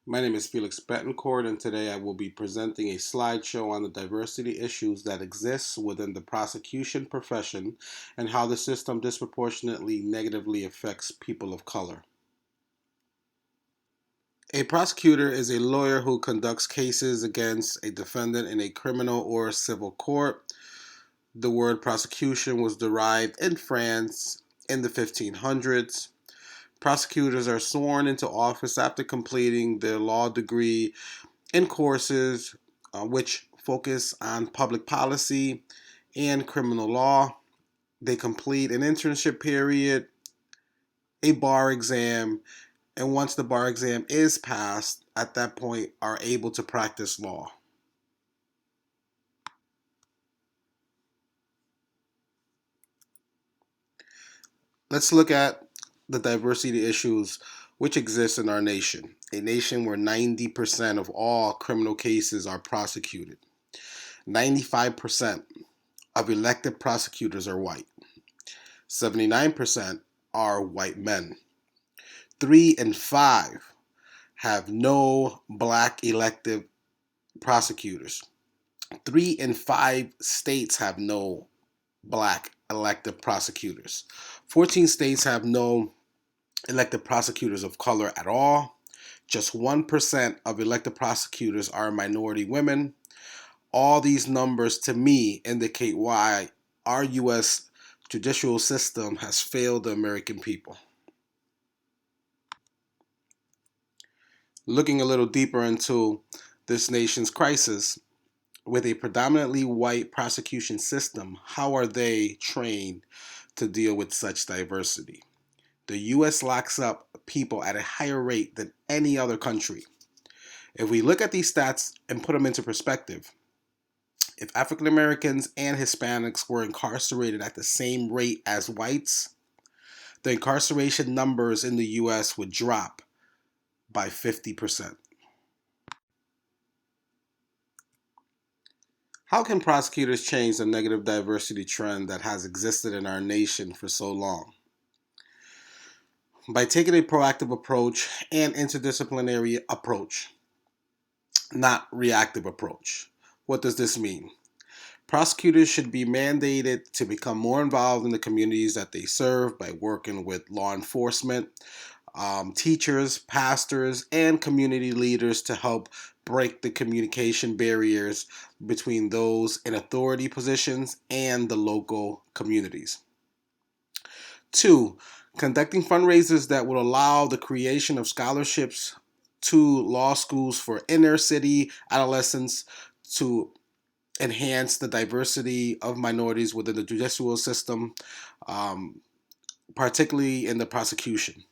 My name is Felix Betancourt, and today I will be presenting a slideshow on the diversity issues that exist within the prosecution profession and how the system disproportionately negatively affects people of color. A prosecutor is a lawyer who conducts cases against a defendant in a criminal or civil court. The word prosecution was derived in France in the 1500s. Prosecutors are sworn into office after completing their law degree in courses which focus on public policy and criminal law. They complete an internship period, a bar exam, and once the bar exam is passed, at that point are able to practice law. Let's look at the diversity issues which exist in our nation, a nation where 90% of all criminal cases are prosecuted. 95% of elected prosecutors are white. 79% are white men. 3 in 5 have no black elected prosecutors. 3 in 5 states have no black elected prosecutors. 14 states have no elected prosecutors of color at all. Just 1% of elected prosecutors are minority women. All these numbers to me indicate why our U.S. judicial system has failed the American people. Looking a little deeper into this nation's crisis, with a predominantly white prosecution system, how are they trained to deal with such diversity? The U.S. locks up people at a higher rate than any other country. If we look at these stats and put them into perspective, if African Americans and Hispanics were incarcerated at the same rate as whites, the incarceration numbers in the U.S. would drop by 50%. How can prosecutors change the negative diversity trend that has existed in our nation for so long? By taking a proactive approach and interdisciplinary approach, not reactive approach. What does this mean? Prosecutors should be mandated to become more involved in the communities that they serve by working with law enforcement, teachers, pastors, and community leaders to help break the communication barriers between those in authority positions and the local communities. 2. Conducting fundraisers that would allow the creation of scholarships to law schools for inner city adolescents to enhance the diversity of minorities within the judicial system, um, particularly in the prosecution.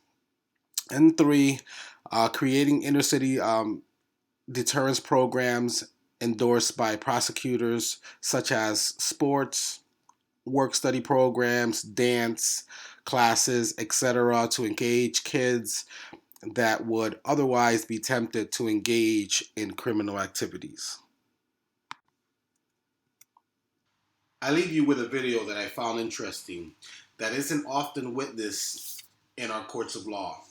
And 3, creating inner city deterrence programs endorsed by prosecutors, such as sports, work study programs, dance classes, etc., to engage kids that would otherwise be tempted to engage in criminal activities. I leave you with a video that I found interesting that isn't often witnessed in our courts of law.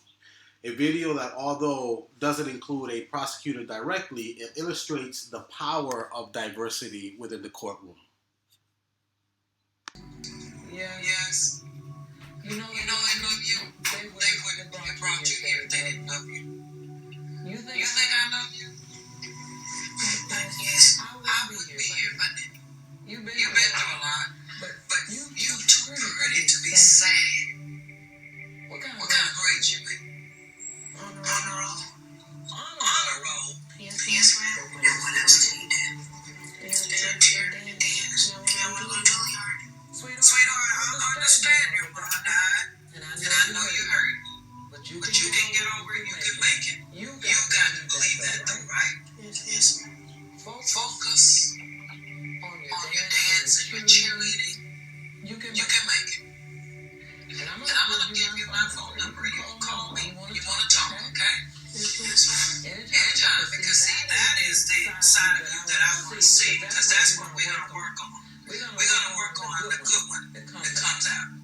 A video that, although doesn't include a prosecutor directly, it illustrates the power of diversity within the courtroom. Yes. I love you. They wouldn't have brought you here if they didn't love you. You think I love you? Yes. I would be here, but you've been through a lot. But you too pretty to be sad. What kind of grades you make? Honor roll. Honor roll. Yes, ma'am. And what else did you do? Cheer and dance. You know what a little Juilliard? Sweetheart, I understand your brother died. And I know you hurt. But you can get over it. You can make it. You got to believe that, though, right? Yes. Focus on your dance and your cheerleading. You can make it. And I'm going to give you my phone number. You can call me when you want to talk, okay? Yes, ma'am. Anytime. Because, see, that is the side of you that I want to see. Because that's what we're going to work on. We're going to work on the good one that comes out.